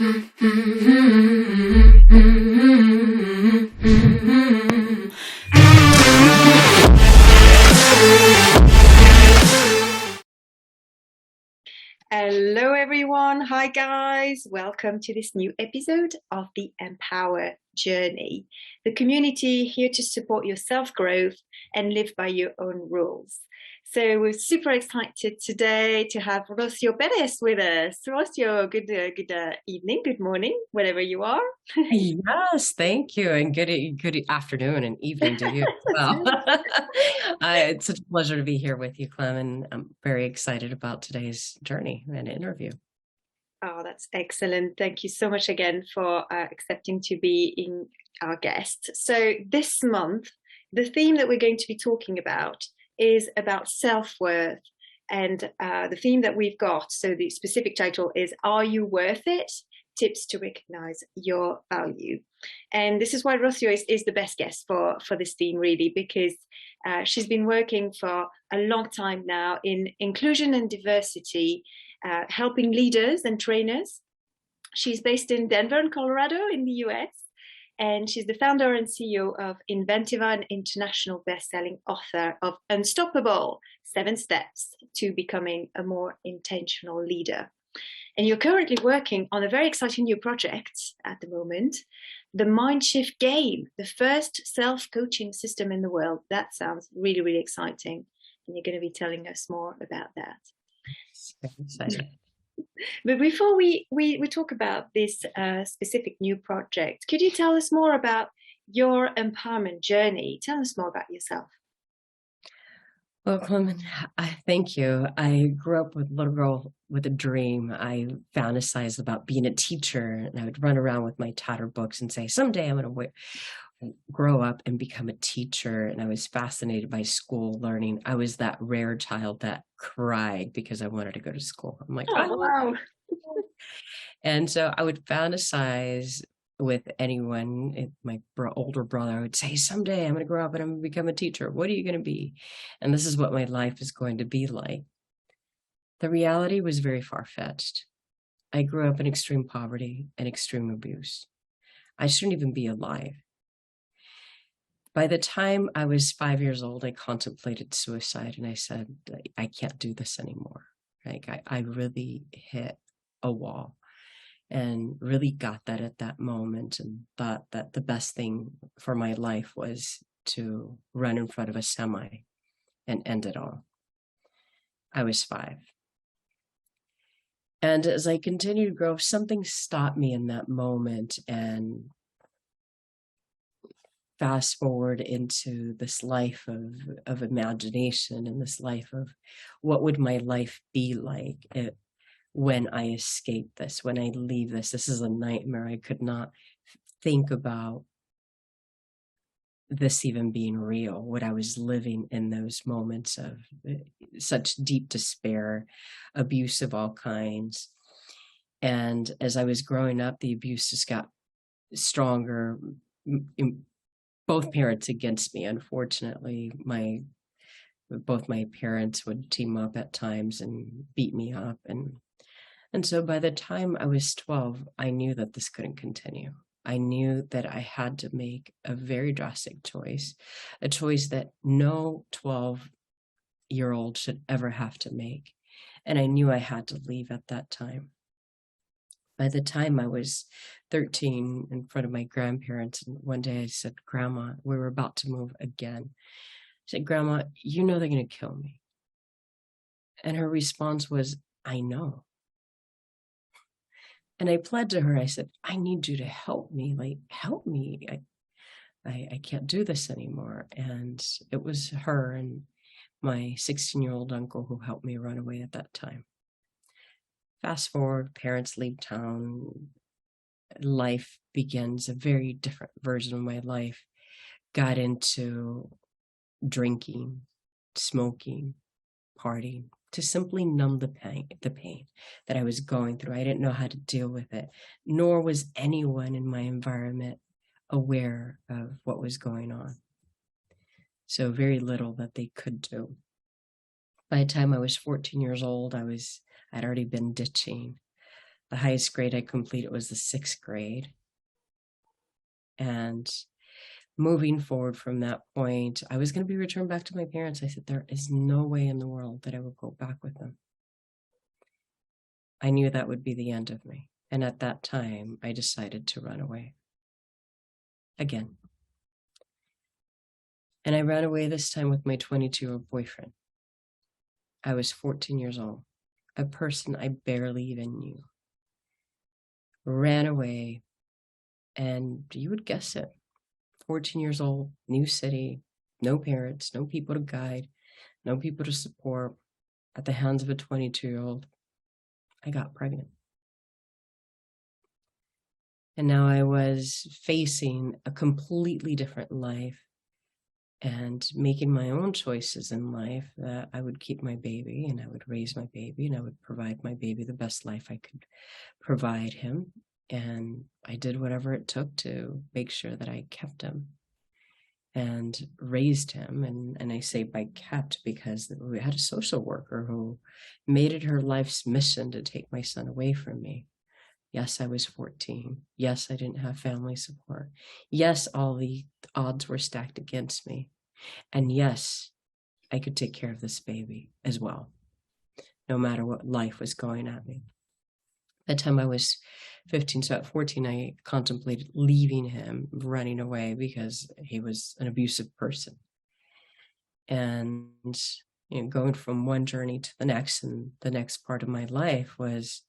Hello, everyone. Hi, guys. Welcome to this new episode of the EmpowHer journey, the community here to support your self-growth and live by your own rules. So we're super excited today to have Rocío Pérez with us. Rocío, good evening, good morning, wherever you are. Yes, thank you, and good afternoon and evening to you as well. It's such a pleasure to be here with you, Clem, and I'm very excited about today's journey and interview. Oh, that's excellent. Thank you so much again for accepting to be in our guest. So this month, the theme that we're going to be talking about is about self-worth. And the theme that we've got, so the specific title is, Are You Worth It? Tips to recognize your value. And this is why Rocío is the best guest for this theme, really, because she's been working for a long time now in inclusion and diversity, helping leaders and trainers. She's based in Denver, Colorado, in the US, and she's the founder and CEO of Inventiva, an international best-selling author of Unstoppable: 7 Steps to Becoming a More Intentional Leader. And you're currently working on a very exciting new project at the moment, the Mindshift Game, the first self-coaching system in the world. That sounds really, really exciting. And you're going to be telling us more about that. Very excited. But before we talk about this specific new project, could you tell us more about your empowerment journey? Tell us more about yourself. Well, Clement, I thank you. I grew up with a little girl with a dream. I fantasized about being a teacher, and I would run around with my tattered books and say, someday I'm going to grow up and become a teacher. And I was fascinated by school learning. I was that rare child that cried because I wanted to go to school. I'm like, oh, wow. And so I would fantasize with anyone, my older brother, I would say, someday I'm going to grow up and I'm going to become a teacher. What are you going to be? And this is what my life is going to be like. The reality was very far-fetched. I grew up in extreme poverty and extreme abuse. I shouldn't even be alive. By the time I was 5 years old, I contemplated suicide, and I said, I can't do this anymore. Like I really hit a wall. And really got that at that moment, and thought that the best thing for my life was to run in front of a semi and end it all. I was 5. And as I continued to grow, something stopped me in that moment, and fast forward into this life of imagination, and this life of what would my life be like when I escape this, when I leave this. This is a nightmare. I could not think about this even being real, what I was living in those moments of such deep despair, abuse of all kinds. And as I was growing up, the abuse just got stronger. Both parents against me, unfortunately. Both my parents would team up at times and beat me up. And so by the time I was 12, I knew that this couldn't continue. I knew that I had to make a very drastic choice, a choice that no 12-year-old should ever have to make. And I knew I had to leave at that time. By the time I was 13, in front of my grandparents, and one day I said, Grandma, we were about to move again. I said, Grandma, you know they're going to kill me. And her response was, I know. And I pled to her. I said, I need you to help me. Like, help me. I can't do this anymore. And it was her and my 16-year-old uncle who helped me run away at that time. Fast forward, parents leave town. Life begins, a very different version of my life. Got into drinking, smoking, partying, to simply numb the pain that I was going through. I didn't know how to deal with it, nor was anyone in my environment aware of what was going on. So very little that they could do. By the time I was 14 years old, I'd already been ditching. The highest grade I completed was the 6th grade. And moving forward from that point, I was going to be returned back to my parents. I said, there is no way in the world that I would go back with them. I knew that would be the end of me. And at that time, I decided to run away again. And I ran away this time with my 22-year-old boyfriend. I was 14 years old, a person I barely even knew. Ran away, and you would guess it, 14 years old, new city, no parents, no people to guide, no people to support. At the hands of a 22-year-old, I got pregnant. And now I was facing a completely different life and making my own choices in life, that I would keep my baby and I would raise my baby and I would provide my baby the best life I could provide him. And I did whatever it took to make sure that I kept him and raised him. And I say by kept because we had a social worker who made it her life's mission to take my son away from me. Yes, I was 14. Yes, I didn't have family support. Yes, all the odds were stacked against me. And yes, I could take care of this baby as well, no matter what life was going at me. By the time I was 15, so at 14, I contemplated leaving him, running away because he was an abusive person. And going from one journey to the next, and the next part of my life was,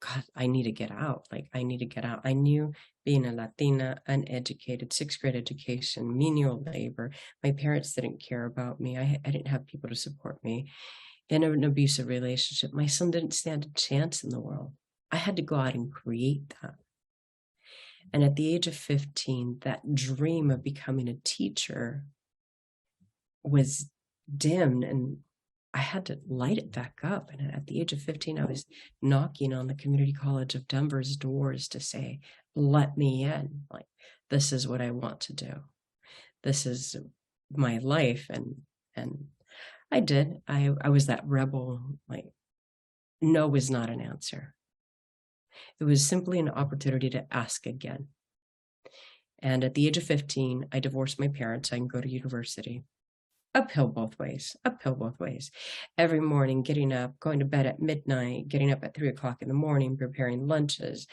God, I need to get out. I need to get out. I knew being a Latina, uneducated, 6th grade education, menial labor, my parents didn't care about me. I didn't have people to support me. In an abusive relationship, my son didn't stand a chance in the world. I had to go out and create that. And at the age of 15, that dream of becoming a teacher was dimmed, and I had to light it back up. And at the age of 15, I was knocking on the Community College of Denver's doors to say, let me in. This is what I want to do. This is my life. And I did. I was that rebel. No was not an answer. It was simply an opportunity to ask again. And at the age of 15, I divorced my parents so I can go to university. Uphill both ways. Every morning, getting up, going to bed at midnight, getting up at 3 o'clock in the morning, preparing lunches.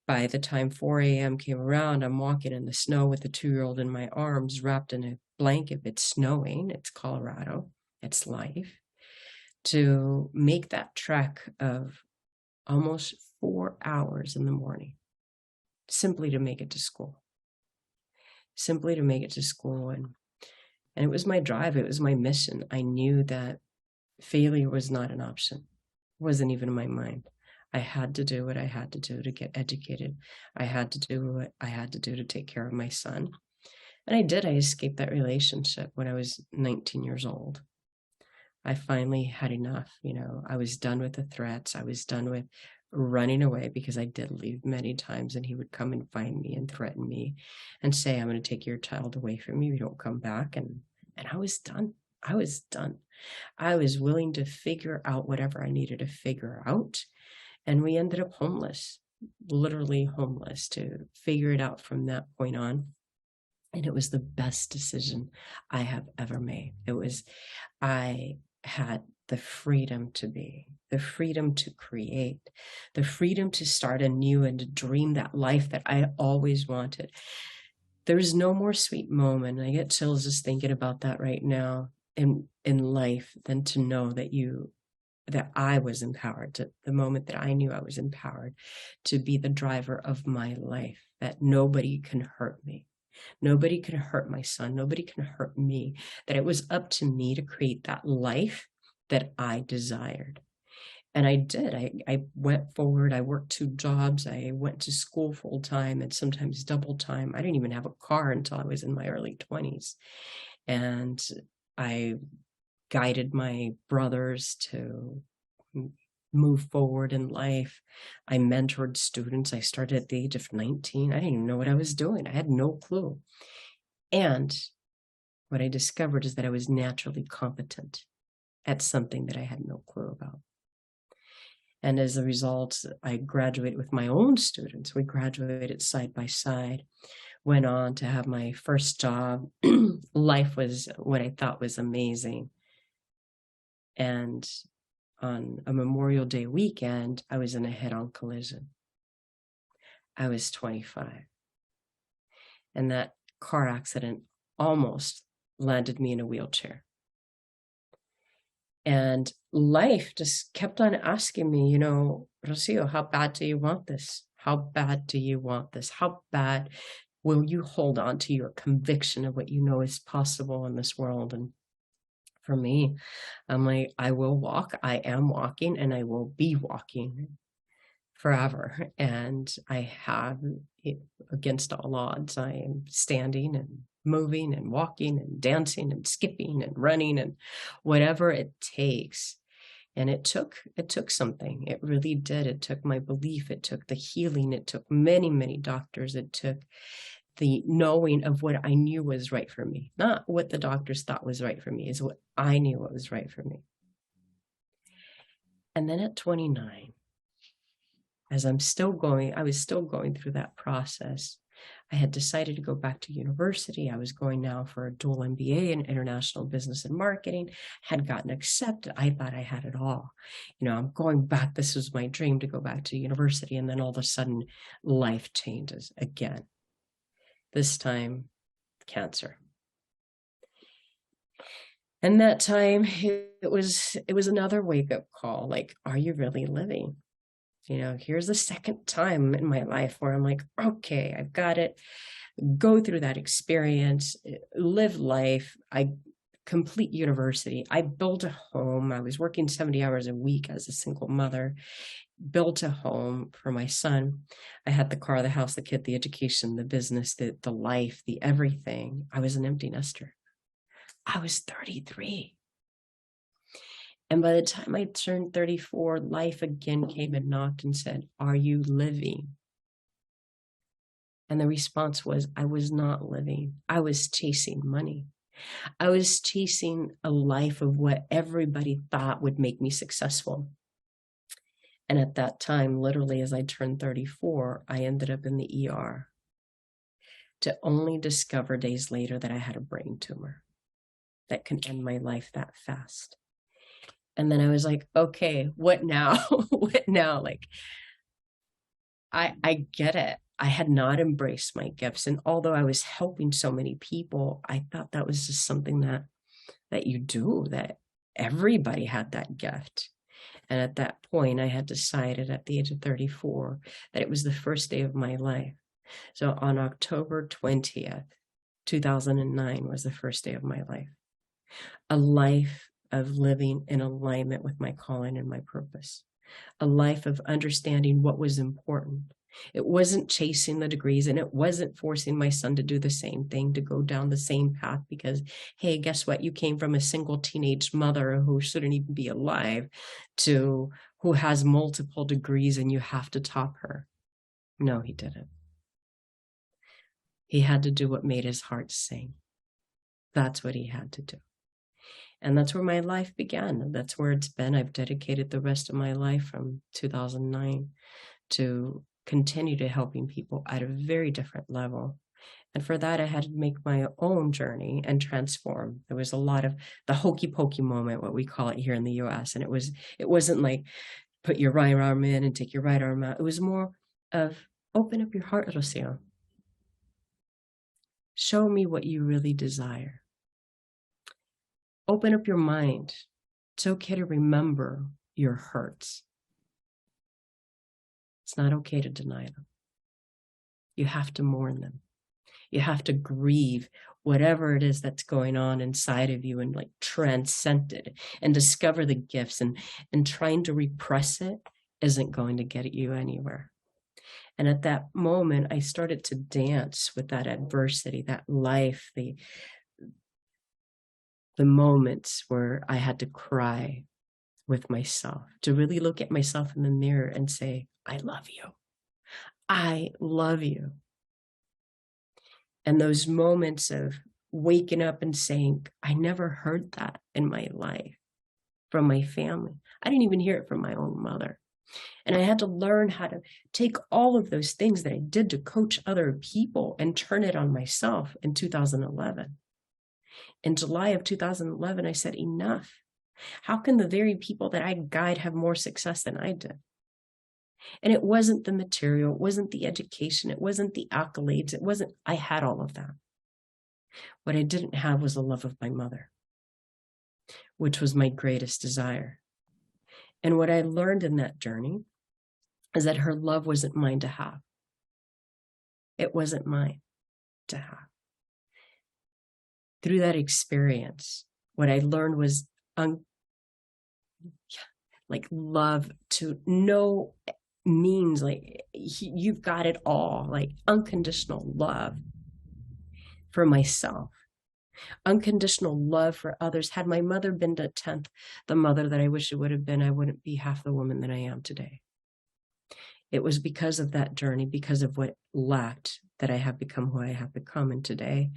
By the time 4 a.m. came around, I'm walking in the snow with a 2-year-old in my arms, wrapped in a blanket. It's snowing. It's Colorado. It's life. To make that trek of almost 4 hours in the morning, simply to make it to school. And it was my drive. It was my mission. I knew that failure was not an option. It wasn't even in my mind. I had to do what I had to do to get educated. I had to do what I had to do to take care of my son. And I did. I escaped that relationship when I was 19 years old. I finally had enough. I was done with the threats. I was done with running away, because I did leave many times, and he would come and find me and threaten me and say, I'm going to take your child away from you if you don't come back. And I was done. I was willing to figure out whatever I needed to figure out. And we ended up homeless, literally homeless, to figure it out from that point on. And it was the best decision I have ever made. I had the freedom to be, the freedom to create, the freedom to start anew and to dream that life that I always wanted. There's no more sweet moment. I get chills just thinking about that right now in life than to know that I was empowered, to the moment that I knew I was empowered to be the driver of my life, that nobody can hurt me. Nobody can hurt my son. Nobody can hurt me. That it was up to me to create that life that I desired. And I did. I went forward. I worked 2 jobs. I went to school full time and sometimes double time. I didn't even have a car until I was in my early 20s. And I guided my brothers to move forward in life. I mentored students. I started at the age of 19. I didn't even know what I was doing. I had no clue. And what I discovered is that I was naturally competent at something that I had no clue about. And as a result, I graduated with my own students. We graduated side by side, went on to have my first job. Life was what I thought was amazing. And on a Memorial Day weekend, I was in a head-on collision. I was 25. And that car accident almost landed me in a wheelchair. And life just kept on asking me, you know, Rocío, how bad do you want this? How bad do you want this? How bad will you hold on to your conviction of what you know is possible in this world? And for me, I'm like, I will walk, I am walking, and I will be walking forever. And I have, against all odds, I am standing and moving and walking and dancing and skipping and running and whatever it takes. And it took something. It really did. It took my belief. It took the healing. It took many, many doctors. It took the knowing of what I knew was right for me. Not what the doctors thought was right for me, is what I knew what was right for me. And then at 29, as I was still going through that process. I had decided to go back to university. I was going now for a dual MBA in international business and marketing, had gotten accepted. I thought I had it all. You know, I'm going back. This was my dream, to go back to university. And then all of a sudden, life changes again. This time, cancer. And that time, it was another wake-up call. Like, are you really living? You know, here's the second time in my life where I'm like, okay, I've got it. Go through that experience, live life. I complete university. I built a home. I was working 70 hours a week as a single mother, built a home for my son. I had the car, the house, the kid, the education, the business, the life, the everything. I was an empty nester. I was 33. And by the time I turned 34, life again came and knocked and said, are you living? And the response was, I was not living. I was chasing money. I was chasing a life of what everybody thought would make me successful. And at that time, literally as I turned 34, I ended up in the ER, to only discover days later that I had a brain tumor that can end my life that fast. And then I was like, okay, what now? What now? Like, I get it. I had not embraced my gifts. And although I was helping so many people, I thought that was just something that you do, that everybody had that gift. And at that point, I had decided at the age of 34 that it was the first day of my life. So on October 20th, 2009 was the first day of my life. A life of living in alignment with my calling and my purpose. A life of understanding what was important. It wasn't chasing the degrees, and it wasn't forcing my son to do the same thing, to go down the same path because, hey, guess what? You came from a single teenage mother who shouldn't even be alive to who has multiple degrees and you have to top her. No, he didn't. He had to do what made his heart sing. That's what he had to do. And that's where my life began. That's where it's been. I've dedicated the rest of my life from 2009 to continue to helping people at a very different level. And for that, I had to make my own journey and transform. There was a lot of the hokey pokey moment, what we call it here in the US. And it wasn't like put your right arm in and take your right arm out. It was more of open up your heart, Rocío. Show me what you really desire. Open up your mind. It's okay to remember your hurts. It's not okay to deny them. You have to mourn them. You have to grieve whatever it is that's going on inside of you and like transcend it and discover the gifts, and trying to repress it isn't going to get you anywhere. And at that moment, I started to dance with that adversity, that life, the moments where I had to cry with myself, to really look at myself in the mirror and say, I love you. I love you. And those moments of waking up and saying, I never heard that in my life from my family. I didn't even hear it from my own mother. And I had to learn how to take all of those things that I did to coach other people and turn it on myself in 2011. In July of 2011, I said, enough. How can the very people that I guide have more success than I did? And it wasn't the material, it wasn't the education, it wasn't the accolades, I had all of that. What I didn't have was the love of my mother, which was my greatest desire. And what I learned in that journey is that her love wasn't mine to have. It wasn't mine to have. Through that experience, what I learned was love to no means you've got it all, like unconditional love for myself, unconditional love for others. Had my mother been a 10th the mother that I wish it would have been, I wouldn't be half the woman that I am today. It was because of that journey, because of what lacked, that I have become who I have become. And today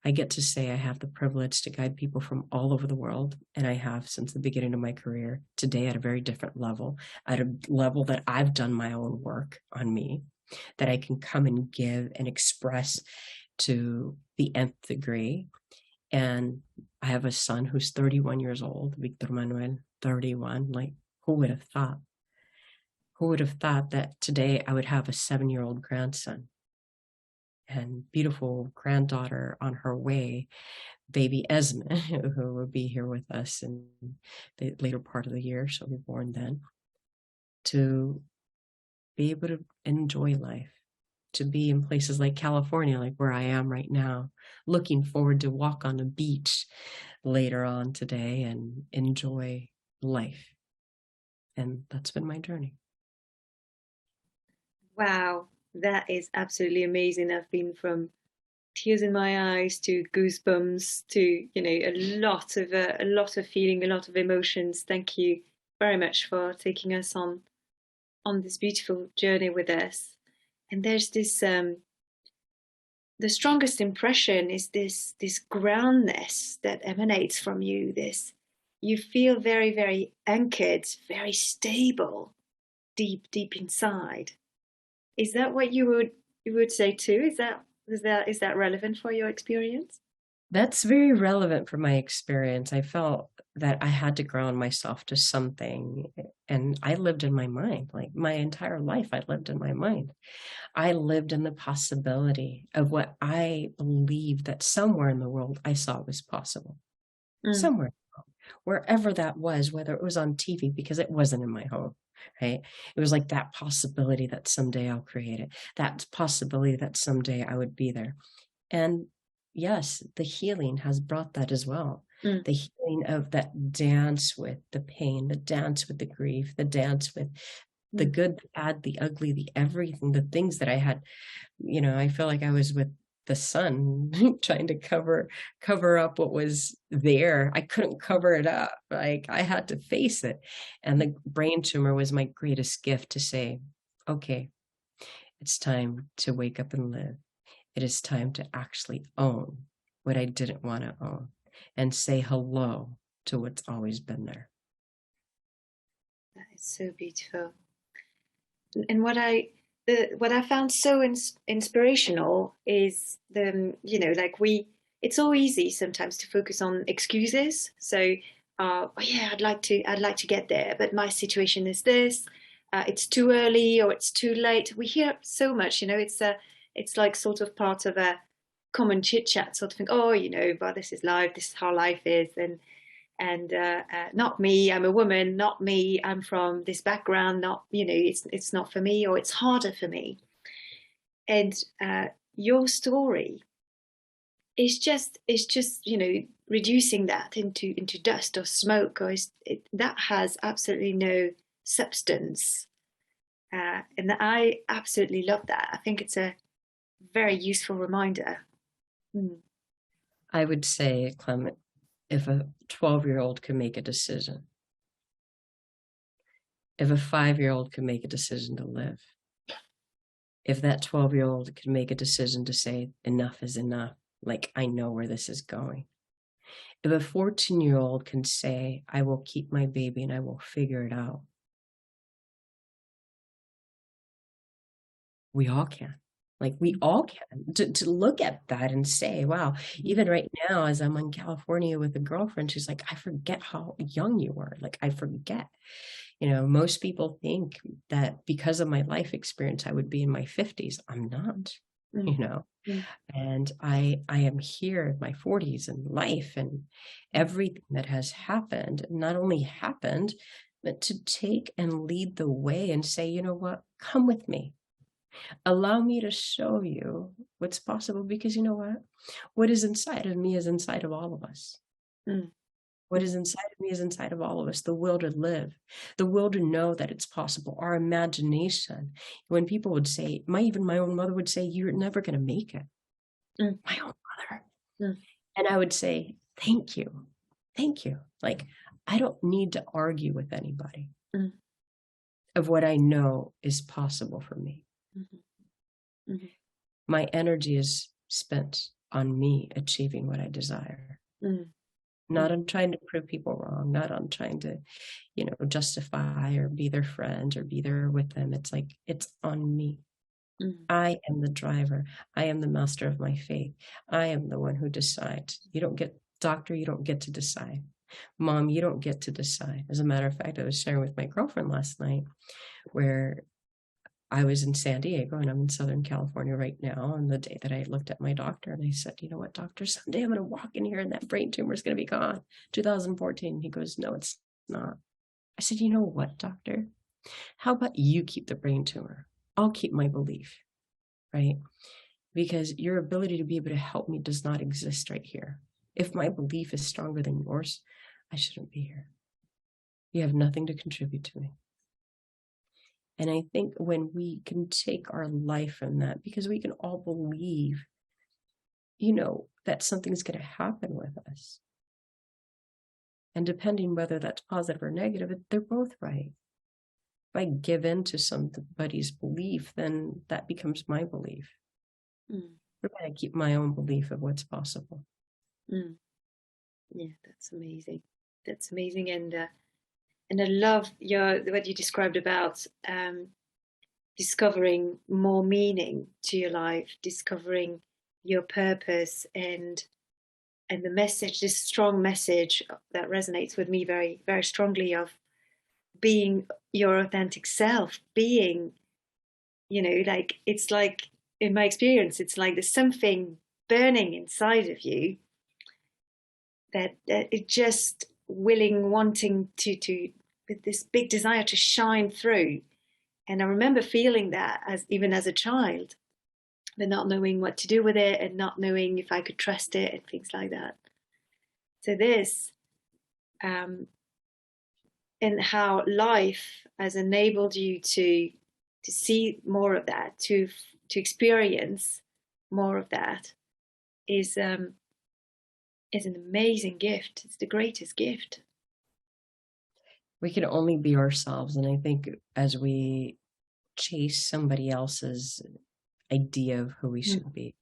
I get to say I have the privilege to guide people from all over the world. And I have since the beginning of my career, today at a very different level, at a level that I've done my own work on me, that I can come and give and express to the nth degree. And I have a son who's 31 years old, Victor Manuel, 31. Like, who would have thought? Who would have thought that today I would have a 7-year-old grandson and beautiful granddaughter on her way, baby Esme, who will be here with us in the later part of the year. She'll be born then. To be able to enjoy life, to be in places like California, like where I am right now, looking forward to walk on the beach later on today and enjoy life. And that's been my journey. Wow, that is absolutely amazing. I've been from tears in my eyes to goosebumps to, you know, a lot of feeling, a lot of emotions. Thank you very much for taking us on this beautiful journey with us. And there's this the strongest impression is this groundness that emanates from you. This, you feel very, very anchored, very stable, deep inside. Is that what you would say too? Is that relevant for your experience? That's very relevant for my experience. I felt that I had to ground myself to something, and I lived in my mind. Like my entire life, I lived in my mind. I lived in the possibility of what I believed that somewhere in the world I saw was possible. Somewhere, wherever that was, whether it was on TV, because it wasn't in my home, right? It was like that possibility that someday I'll create it, that possibility that someday I would be there. And yes, the healing has brought that as well. The healing of that dance with the pain, the dance with the grief, the dance with the good, the bad, the ugly, the everything, the things that I had, you know, I feel like I was with the sun trying to cover up what was there. I couldn't cover it up. Like I had to face it. And the brain tumor was my greatest gift to say, okay, it's time to wake up and live. It is time to actually own what I didn't want to own and say hello to what's always been there. That is so beautiful. And what I found so inspirational is you know, like it's so easy sometimes to focus on excuses. So, oh yeah, I'd like to get there, but my situation is this. It's too early or it's too late. We hear so much, you know. It's like sort of part of a common chit chat sort of thing. Oh, you know, but this is life. This is how life is, and not me, I'm a woman, not me, I'm from this background, not, you know, it's not for me, or it's harder for me. And your story is just you know, reducing that into dust or smoke, or that has absolutely no substance. And I absolutely love that. I think it's a very useful reminder. I would say, Clement, if a 12-year-old could make a decision, if a 5-year-old could make a decision to live, if that 12-year-old could make a decision to say enough is enough, like I know where this is going. If a 14-year-old can say, I will keep my baby and I will figure it out, We all can. Like we all can to look at that and say, wow, even right now, as I'm in California with a girlfriend, she's like, I forget how young you were. Like I forget, most people think that because of my life experience, I would be in my 50s. I'm not, and I am here in my 40s and life and everything that has happened, not only happened, but to take and lead the way and say, you know what, come with me. Allow me to show you what's possible, because you know what is inside of me is inside of all of us. What is inside of me is inside of all of us. The will to live, the will to know that it's possible, our imagination. When people would say, even my own mother would say, you're never going to make it. My own mother. And I would say, thank you. Thank you. Like, I don't need to argue with anybody of what I know is possible for me. My energy is spent on me achieving what I desire. Not on trying to prove people wrong, not on trying to, justify or be their friend or be there with them. It's like, it's on me. I am the driver. I am the master of my fate. I am the one who decides. Doctor, you don't get to decide. Mom, you don't get to decide. As a matter of fact, I was sharing with my girlfriend last night where I was in San Diego and I'm in Southern California right now. On the day that I looked at my doctor and I said, you know what, doctor, someday I'm going to walk in here and that brain tumor is going to be gone. 2014. He goes, no, it's not. I said, you know what, doctor? How about you keep the brain tumor? I'll keep my belief, right? Because your ability to be able to help me does not exist right here. If my belief is stronger than yours, I shouldn't be here. You have nothing to contribute to me. And I think when we can take our life from that, because we can all believe, that something's going to happen with us. And depending whether that's positive or negative, they're both right. If I give in to somebody's belief, then that becomes my belief. Or I keep my own belief of what's possible. Yeah, that's amazing. That's amazing. And I love what you described about discovering more meaning to your life, discovering your purpose, and the message, this strong message that resonates with me very, very strongly, of being your authentic self, being, it's like, in my experience, it's like there's something burning inside of you that it just wanting to with this big desire to shine through. And I remember feeling that even as a child, but not knowing what to do with it and not knowing if I could trust it and things like that. So this, and how life has enabled you to see more of that, to experience more of that, is an amazing gift. It's the greatest gift. We can only be ourselves. And I think as we chase somebody else's idea of who we should be,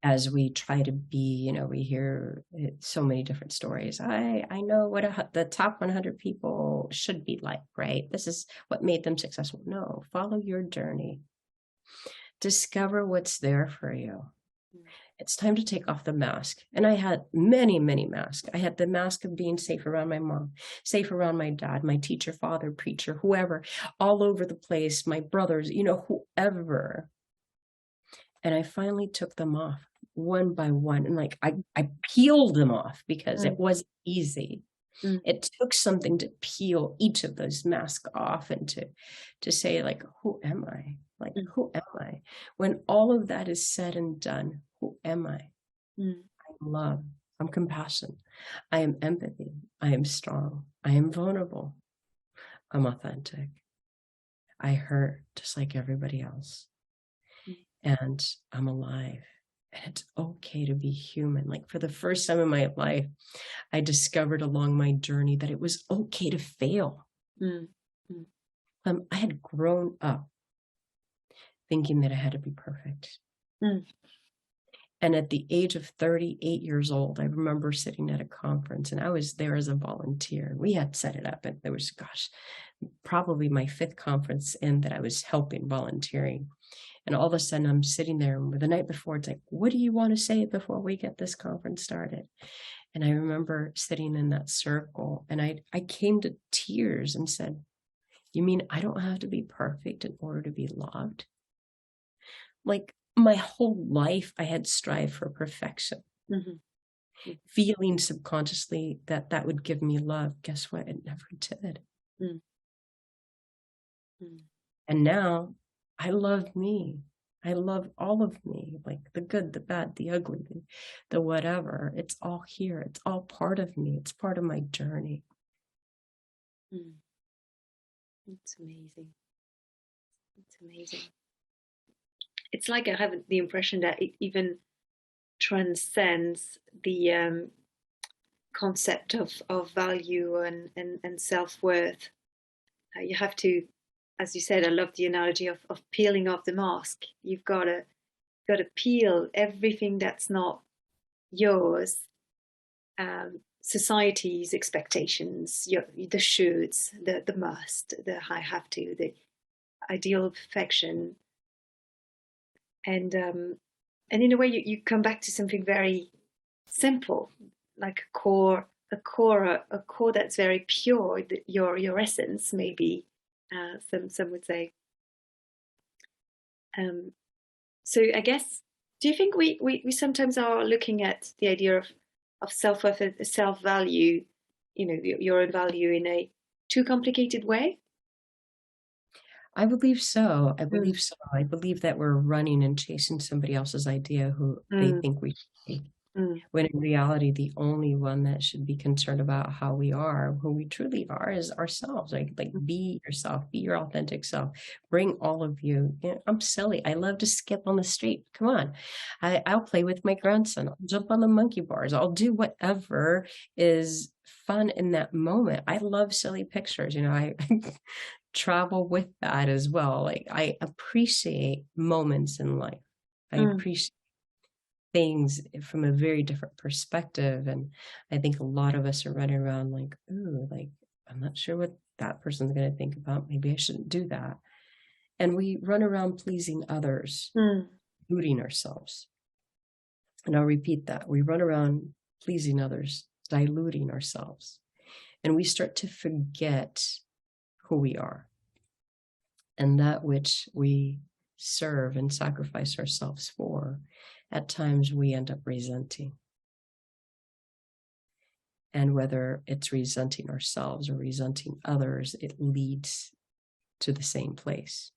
as we try to be, we hear so many different stories. I know what the top 100 people should be like, right? This is what made them successful. No, follow your journey. Discover what's there for you. It's time to take off the mask. And I had many, many masks. I had the mask of being safe around my mom, safe around my dad, my teacher, father, preacher, whoever, all over the place, my brothers, whoever. And I finally took them off one by one. And I peeled them off because it wasn't easy. It took something to peel each of those masks off and to say, who am I? Who am I? When all of that is said and done, who am I? I'm love. I'm compassion. I am empathy. I am strong. I am vulnerable. I'm authentic. I hurt just like everybody else. And I'm alive. And it's okay to be human. For the first time in my life, I discovered along my journey that it was okay to fail. I had grown up thinking that I had to be perfect. And at the age of 38 years old, I remember sitting at a conference and I was there as a volunteer. We had set it up, and there was, probably my 5th conference in that I was helping volunteering. And all of a sudden I'm sitting there, and the night before, it's like, what do you want to say before we get this conference started? And I remember sitting in that circle, and I came to tears and said, you mean I don't have to be perfect in order to be loved? Like, my whole life I had strived for perfection. Mm-hmm. Feeling subconsciously that that would give me love. Guess what? It never did. And now I love me. I love all of me, like the good, the bad, the ugly, the whatever. It's all here. It's all part of me. It's part of my journey. It's amazing. It's amazing. It's like I have the impression that it even transcends the concept of value and self-worth. You have to, as you said, I love the analogy of peeling off the mask. You've got to peel everything that's not yours, society's expectations, the shoulds, the must, the I have to, the ideal of perfection, and in a way you come back to something very simple, like a core that's very pure, your essence, maybe. Some would say. So I guess, do you think we sometimes are looking at the idea of self-worth, self-value, your own value, in a too complicated way? I believe so. I believe that we're running and chasing somebody else's idea who they think we should be. When in reality, the only one that should be concerned about how we are, who we truly are, is ourselves. Like be yourself, be your authentic self. Bring all of you. I'm silly. I love to skip on the street. Come on. I'll play with my grandson. I'll jump on the monkey bars. I'll do whatever is fun in that moment. I love silly pictures. I travel with that as well. Like, I appreciate moments in life. I appreciate things from a very different perspective. And I think a lot of us are running around like, ooh, like, I'm not sure what that person's going to think about. Maybe I shouldn't do that. And we run around pleasing others, diluting ourselves. And I'll repeat that. We run around pleasing others, diluting ourselves. And we start to forget who we are and that which we serve and sacrifice ourselves for. At times we end up resenting. And whether it's resenting ourselves or resenting others, it leads to the same place,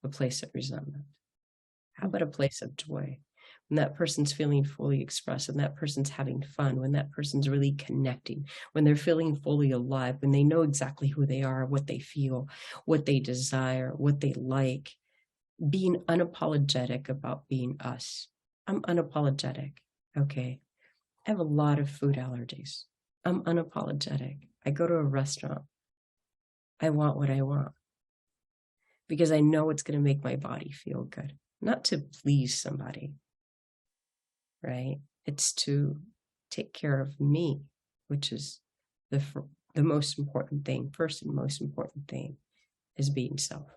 a place of resentment. How about a place of joy? When that person's feeling fully expressed, and that person's having fun, when that person's really connecting, when they're feeling fully alive, when they know exactly who they are, what they feel, what they desire, what they like, being unapologetic about being us. I'm unapologetic, okay? I have a lot of food allergies. I'm unapologetic. I go to a restaurant. I want what I want because I know it's going to make my body feel good, not to please somebody, right? It's to take care of me, which is the most important thing. First and most important thing is being self.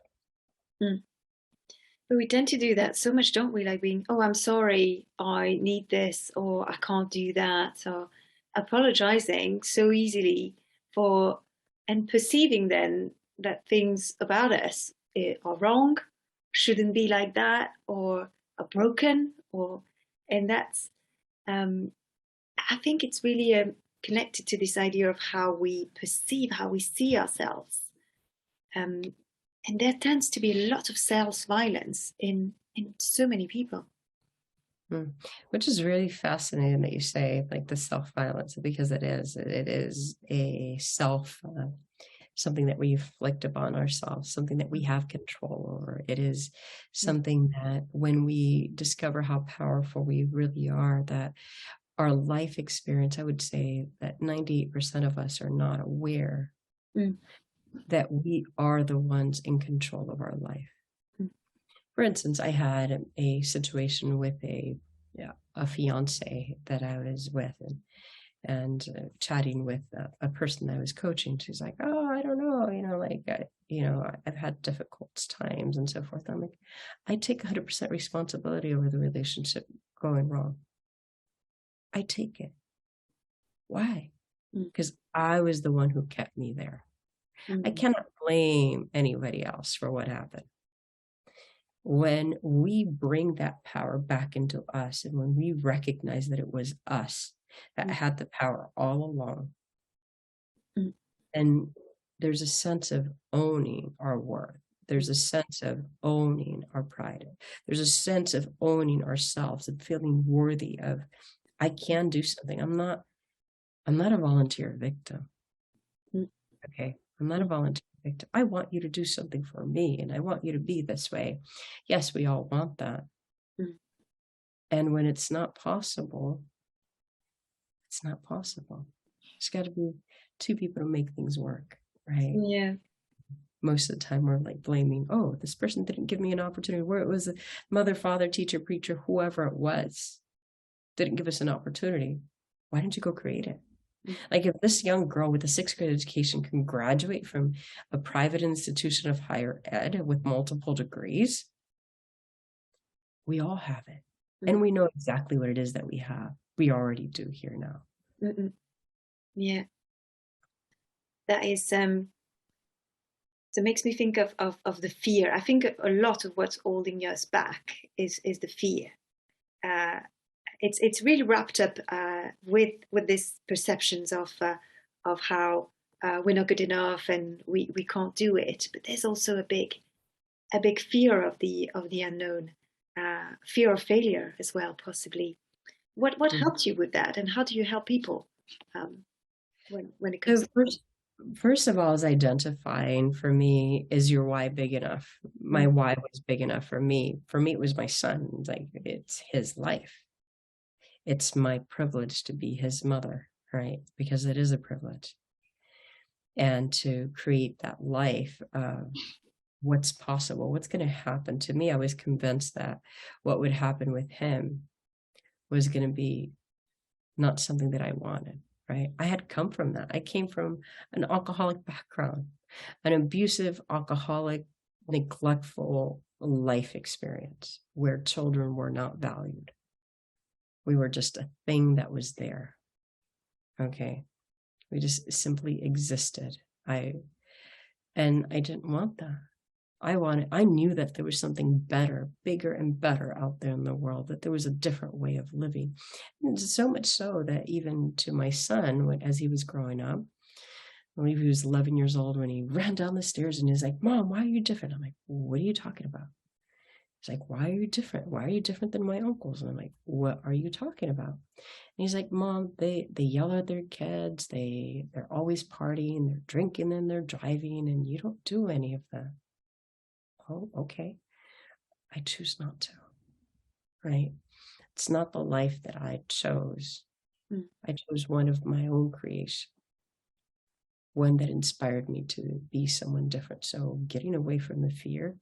But we tend to do that so much, don't we? Like being, oh, I'm sorry, I need this, or I can't do that, or apologizing so easily for, and perceiving then that things about us are wrong, shouldn't be like that, or are broken, and that's, I think it's really connected to this idea of how we perceive, how we see ourselves. And there tends to be a lot of self-violence in so many people. Which is really fascinating that you say like the self-violence, because it is a something that we inflict upon ourselves, something that we have control over. It is something that when we discover how powerful we really are, that our life experience, I would say that 98% of us are not aware that we are the ones in control of our life. For instance, I had a situation with a fiance that I was with, and chatting with a person that I was coaching. She's like, oh, I don't know, I've had difficult times and so forth. I'm like, I take 100% responsibility over the relationship going wrong. I take it. Why? Because I was the one who kept me there. I cannot blame anybody else for what happened. When we bring that power back into us, and when we recognize that it was us that had the power all along, and there's a sense of owning our worth. There's a sense of owning our pride. There's a sense of owning ourselves and feeling worthy of, I can do something. I'm not a volunteer victim. Okay. I'm not a volunteer victim. I want you to do something for me, and I want you to be this way. Yes, we all want that. And when it's not possible, it's not possible. It's got to be two people to make things work, right? Yeah. Most of the time we're like blaming, oh, this person didn't give me an opportunity, where it was a mother, father, teacher, preacher, whoever it was, didn't give us an opportunity. Why didn't you go create it? Like, if this young girl with a 6th grade education can graduate from a private institution of higher ed with multiple degrees, we all have it. And we know exactly what it is that we have. We already do here now. Yeah. That is, so it makes me think of the fear. I think a lot of what's holding us back is the fear. It's really wrapped up with these perceptions of how we're not good enough and we can't do it. But there's also a big fear of the unknown, fear of failure as well, possibly. What helped you with that, and how do you help people when it comes? So first of all, is identifying for me, is your why big enough? My why was big enough for me. For me, it was my son. Like, it's his life. It's my privilege to be his mother, right? Because it is a privilege. And to create that life of what's possible, what's going to happen to me. I was convinced that what would happen with him was going to be not something that I wanted, right? I had come from that. I came from an alcoholic background, an abusive, alcoholic, neglectful life experience where children were not valued. We were just a thing that was there. Okay. We just simply existed. I didn't want that. I knew that there was something better, bigger and better out there in the world, that there was a different way of living. And so much so that even to my son, as he was growing up, I believe he was 11 years old, when he ran down the stairs and he's like, Mom, why are you different? I'm like, what are you talking about? He's like, why are you different? Why are you different than my uncles? And I'm like, what are you talking about? And he's like, Mom, they yell at their kids. They're always partying, they're drinking, and they're driving, and you don't do any of that. Oh, okay. I choose not to, right? It's not the life that I chose. I chose one of my own creation, one that inspired me to be someone different. So getting away from the fear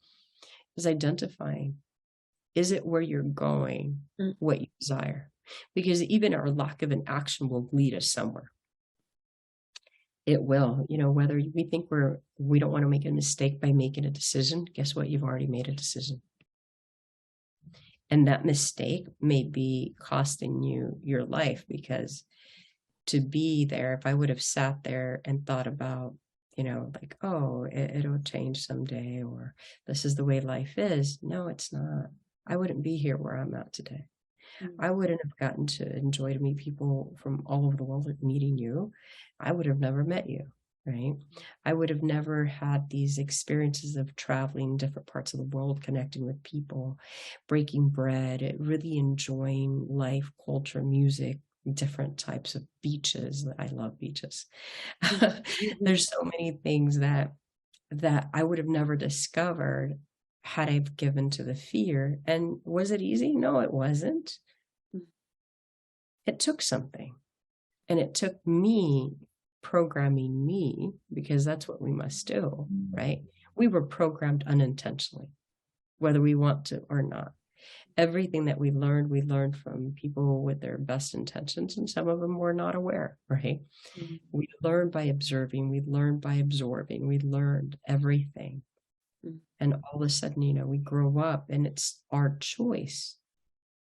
is identifying, is it where you're going, what you desire? Because even our lack of an action will lead us somewhere. It will, whether we think we don't want to make a mistake by making a decision, guess what? You've already made a decision. And that mistake may be costing you your life, because to be there, if I would have sat there and thought about, like, oh, it'll change someday, or this is the way life is. No, it's not. I wouldn't be here where I'm at today. I wouldn't have gotten to enjoy to meet people from all over the world, like meeting you. I would have never met you, right? I would have never had these experiences of traveling different parts of the world, connecting with people, breaking bread, really enjoying life, culture, music, different types of beaches. I love beaches. There's so many things that I would have never discovered had I given to the fear. And was it easy? No, it wasn't. It took something, and it took me programming me, because that's what we must do, right? We were programmed unintentionally, whether we want to or not. Everything that we learned from people with their best intentions, and some of them were not aware, right? We learned by observing, we learned by absorbing, we learned everything. And all of a sudden, you know, we grow up and it's our choice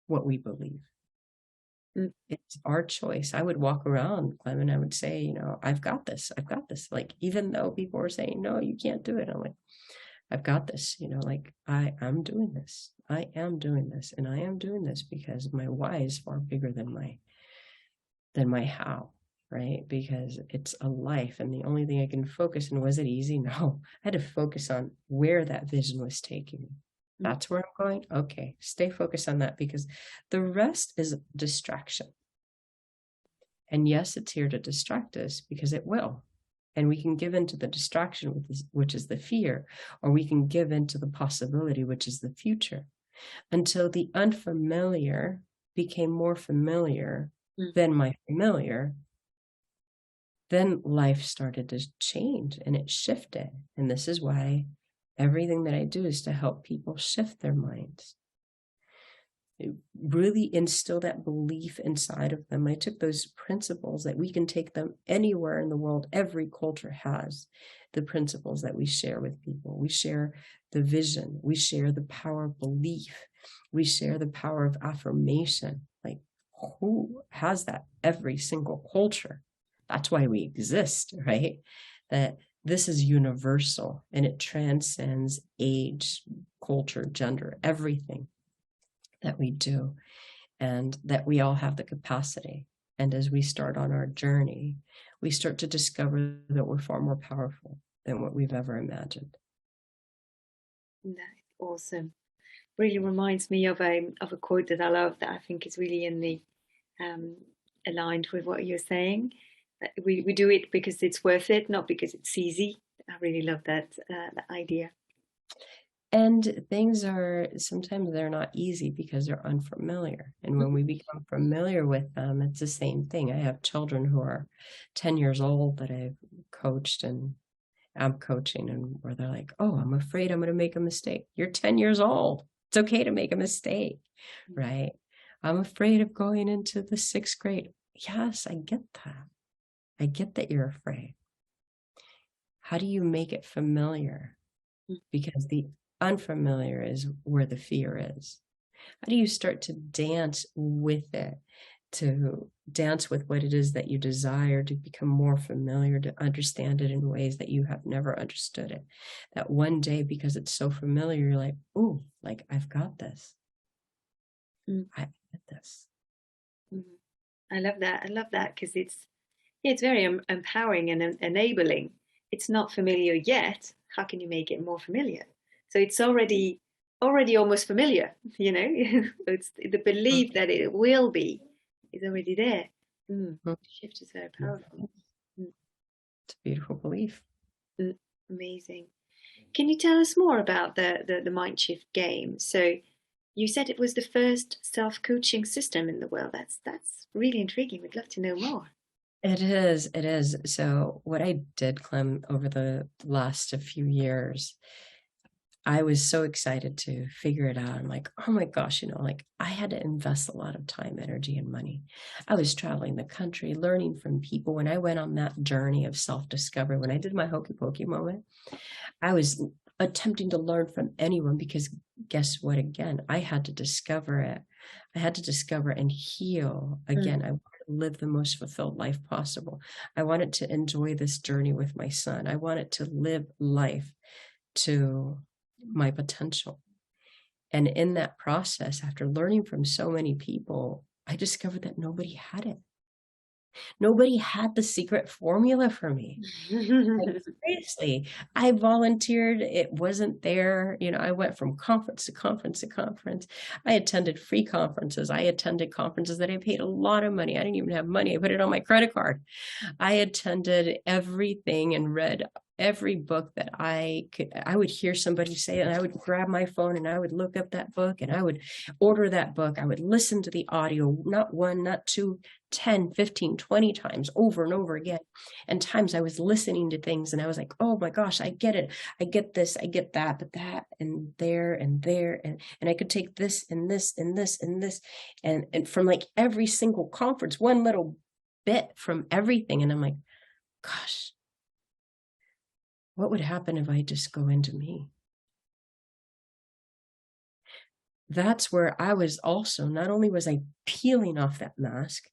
what we believe. It's our choice. I would walk around, Clem, and I would say, you know, I've got this. I've got this. Like, even though people were saying, no, you can't do it. I'm like, I've got this, you know, like I'm doing this. I am doing this. And I am doing this because my why is far bigger than my how, right? Because it's a life. And the only thing I can focus on, was it easy? No, I had to focus on where that vision was taking me. That's where I'm going. Okay, stay focused on that, because the rest is distraction. And yes, it's here to distract us, because it will. And we can give into the distraction, which is the fear, or we can give into the possibility, which is the future, until the unfamiliar became more familiar than my familiar. Then life started to change and it shifted. And this is why everything that I do is to help people shift their minds. It really instill that belief inside of them. I took those principles that we can take them anywhere in the world. Every culture has the principles that we share with people. We share the vision. We share the power of belief. We share the power of affirmation. Like, who has that? Every single culture. That's why we exist, right? That this is universal and it transcends age, culture, gender, everything that we do, and that we all have the capacity. And as we start on our journey, we start to discover that we're far more powerful than what we've ever imagined. That's awesome. Really reminds me of a quote that I love, that I think is really in the aligned with what you're saying. We do it because it's worth it, not because it's easy. I really love that idea. And things are, sometimes they're not easy because they're unfamiliar. And when we become familiar with them, it's the same thing. I have children who are 10 years old that I've coached and I'm coaching, and where they're like, oh, I'm afraid I'm going to make a mistake. You're 10 years old. It's okay to make a mistake, right? I'm afraid of going into the 6th grade. Yes, I get that. I get that you're afraid. How do you make it familiar? Because the unfamiliar is where the fear is. How do you start to dance with it, to dance with what it is that you desire, to become more familiar, to understand it in ways that you have never understood it? That one day, because it's so familiar, you're like, oh, like, I've got this. I get this. I love that. I love that, because it's very empowering and enabling. It's not familiar yet. How can you make it more familiar? So it's already almost familiar, you know. It's the belief that it will be is already there. Shift is very powerful. It's a beautiful belief. Amazing. Can you tell us more about the Mindshift game? So you said it was the first self-coaching system in the world. That's really intriguing. We'd love to know more. It is. So what I did, Clem, over the last few years, I was so excited to figure it out. I'm like, oh my gosh, you know, like, I had to invest a lot of time, energy, and money. I was traveling the country, learning from people. When I went on that journey of self-discovery, when I did my hokey pokey moment, I was attempting to learn from anyone, because guess what? Again, I had to discover it. I had to discover and heal. Again, I wanted to live the most fulfilled life possible. I wanted to enjoy this journey with my son. I wanted to live life to my potential. And in that process, after learning from so many people, I discovered that nobody had it. Nobody had the secret formula for me. Seriously, I volunteered. It wasn't there. You know, I went from conference to conference to conference. I attended free conferences. I attended conferences that I paid a lot of money. I didn't even have money. I put it on my credit card. I attended everything and read every book that I would hear somebody say, and I would grab my phone and I would look up that book and I would order that book. I would listen to the audio, not one, not two, 10, 15, 20 times over and over again. And times I was listening to things and I was like, oh my gosh, I get it. I get this, I get that, but that and there and there. And I could take this and this and this and this. And from like every single conference, one little bit from everything. And I'm like, gosh, what would happen if I just go into me? That's where I was also, not only was I peeling off that mask,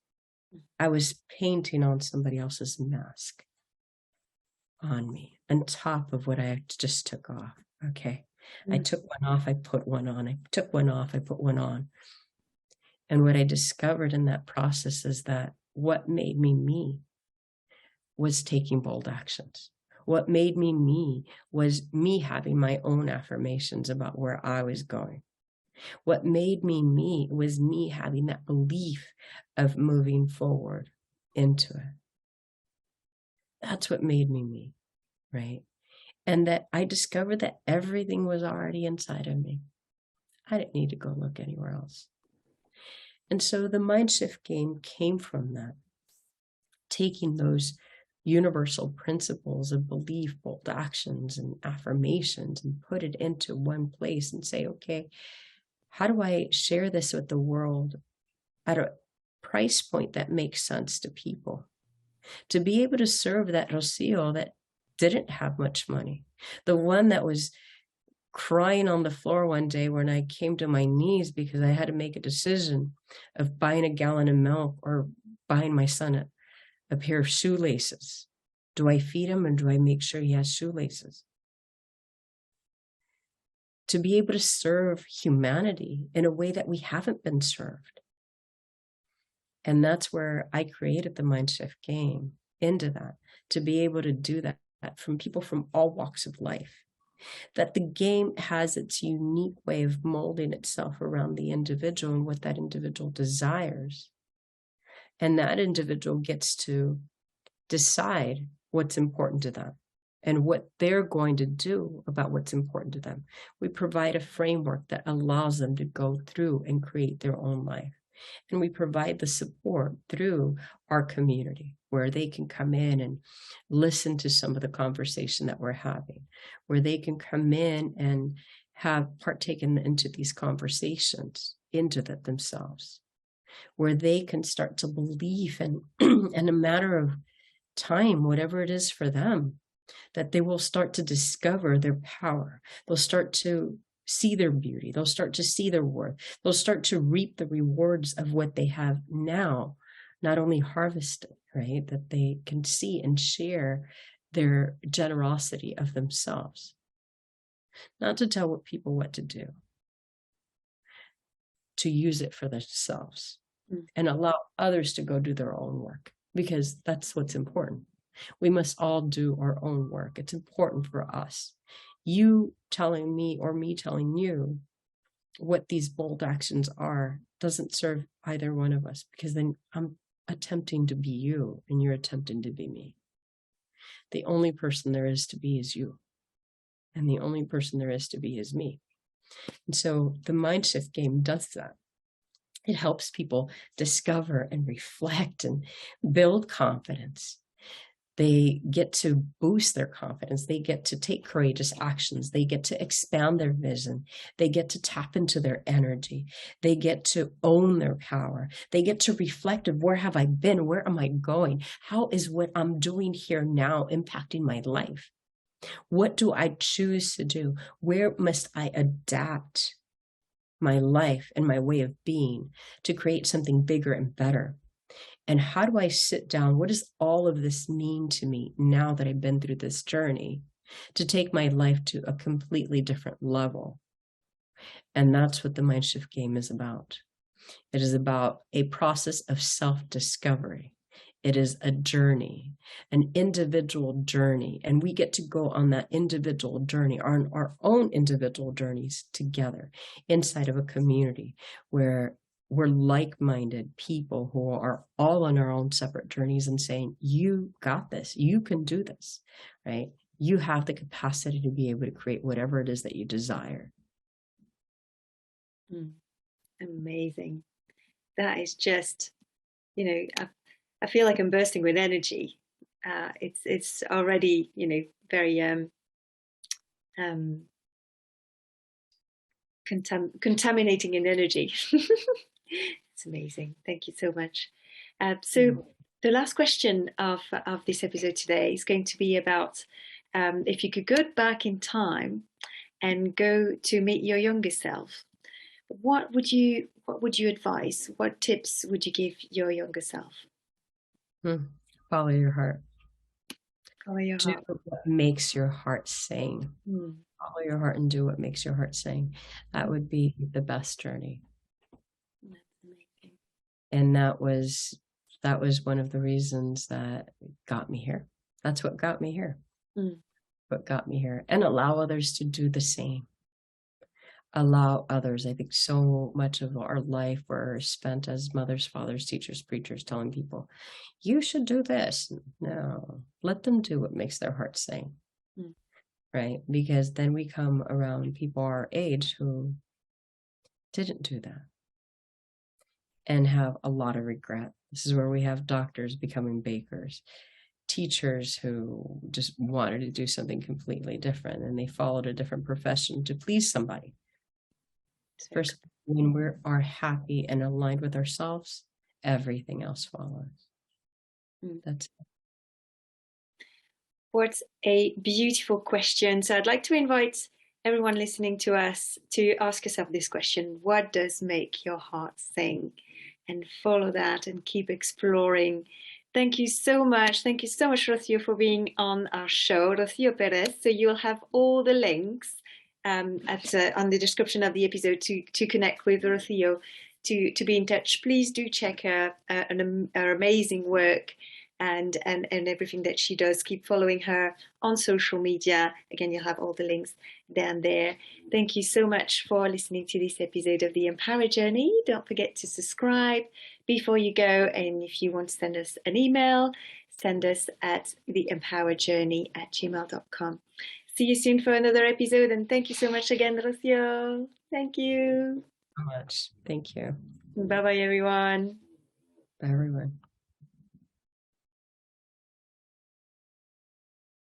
I was painting on somebody else's mask on me, on top of what I just took off. Okay. I took one off, I put one on. I took one off, I put one on. And what I discovered in that process is that what made me me was taking bold actions. What made me me was me having my own affirmations about where I was going. What made me me was me having that belief of moving forward into it. That's what made me me, right? And that I discovered that everything was already inside of me. I didn't need to go look anywhere else. And so the Mindshift game came from that, taking those universal principles of belief, bold actions, and affirmations, and put it into one place and say, okay, how do I share this with the world at a price point that makes sense to people? To be able to serve that Rocío that didn't have much money, the one that was crying on the floor one day when I came to my knees because I had to make a decision of buying a gallon of milk or buying my son a pair of shoelaces. Do I feed him and do I make sure he has shoelaces? To be able to serve humanity in a way that we haven't been served. And that's where I created the Mindshift game, into that, to be able to do that from people from all walks of life. That the game has its unique way of molding itself around the individual and what that individual desires. And that individual gets to decide what's important to them and what they're going to do about what's important to them. We provide a framework that allows them to go through and create their own life. And we provide the support through our community where they can come in and listen to some of the conversation that we're having, where they can come in and have partaken into these conversations, into that themselves, where they can start to believe in a matter of time, whatever it is for them, that they will start to discover their power. They'll start to see their beauty. They'll start to see their worth. They'll start to reap the rewards of what they have now, not only harvested, right? That they can see and share their generosity of themselves. Not to tell people what to do, to use it for themselves and allow others to go do their own work, because that's what's important. We must all do our own work. It's important for us. You telling me or me telling you what these bold actions are doesn't serve either one of us, because then I'm attempting to be you and you're attempting to be me. The only person there is to be is you. And the only person there is to be is me. And so the Mindshift game does that. It helps people discover and reflect and build confidence. They get to boost their confidence. They get to take courageous actions. They get to expand their vision. They get to tap into their energy. They get to own their power. They get to reflect of where have I been? Where am I going? How is what I'm doing here now impacting my life? What do I choose to do? Where must I adapt my life and my way of being to create something bigger and better? And how do I sit down? What does all of this mean to me now that I've been through this journey to take my life to a completely different level? And that's what the Mindshift game is about. It is about a process of self-discovery. It is a journey, an individual journey. And we get to go on that individual journey, on our own individual journeys together inside of a community where we're like-minded people who are all on our own separate journeys and saying, you got this, you can do this, right? you have the capacity to be able to create whatever it is that you desire. Amazing. That is just, I feel like I'm bursting with energy. It's already, very contaminating in energy. It's amazing. Thank you so much. So the last question of this episode today is going to be about if you could go back in time and go to meet your younger self, what would you advise? What tips would you give your younger self? Follow your heart. Follow your heart. Do what makes your heart sing. Follow your heart and do what makes your heart sing. That would be the best journey. That's amazing. And that was one of the reasons that got me here. That's what got me here. What got me here. And allow others to do the same. Allow others. I think so much of our life we're spent as mothers, fathers, teachers, preachers, telling people, you should do this. No, let them do what makes their heart sing. Right? Because then we come around people our age who didn't do that and have a lot of regret. This is where we have doctors becoming bakers, teachers who just wanted to do something completely different and they followed a different profession to please somebody. First, when we are happy and aligned with ourselves, everything else follows. That's it. What a beautiful question. So I'd like to invite everyone listening to us to ask yourself this question: what does make your heart sing? And follow that and keep exploring. Thank you so much. Thank you so much, Rocío, for being on our show, Rocío Pérez. So you'll have all the links on the description of the episode to connect with Rocío, to be in touch. Please do check her amazing work and everything that she does. Keep following her on social media. Again, you'll have all the links down there. Thank you so much for listening to this episode of the EmpowHer Journey. Don't forget to subscribe before you go. And if you want to send us an email, send us at theempowherjourney@gmail.com. See you soon for another episode. And thank you so much again, Rocío. Thank you So much. Thank you. Bye-bye, everyone. Bye, everyone.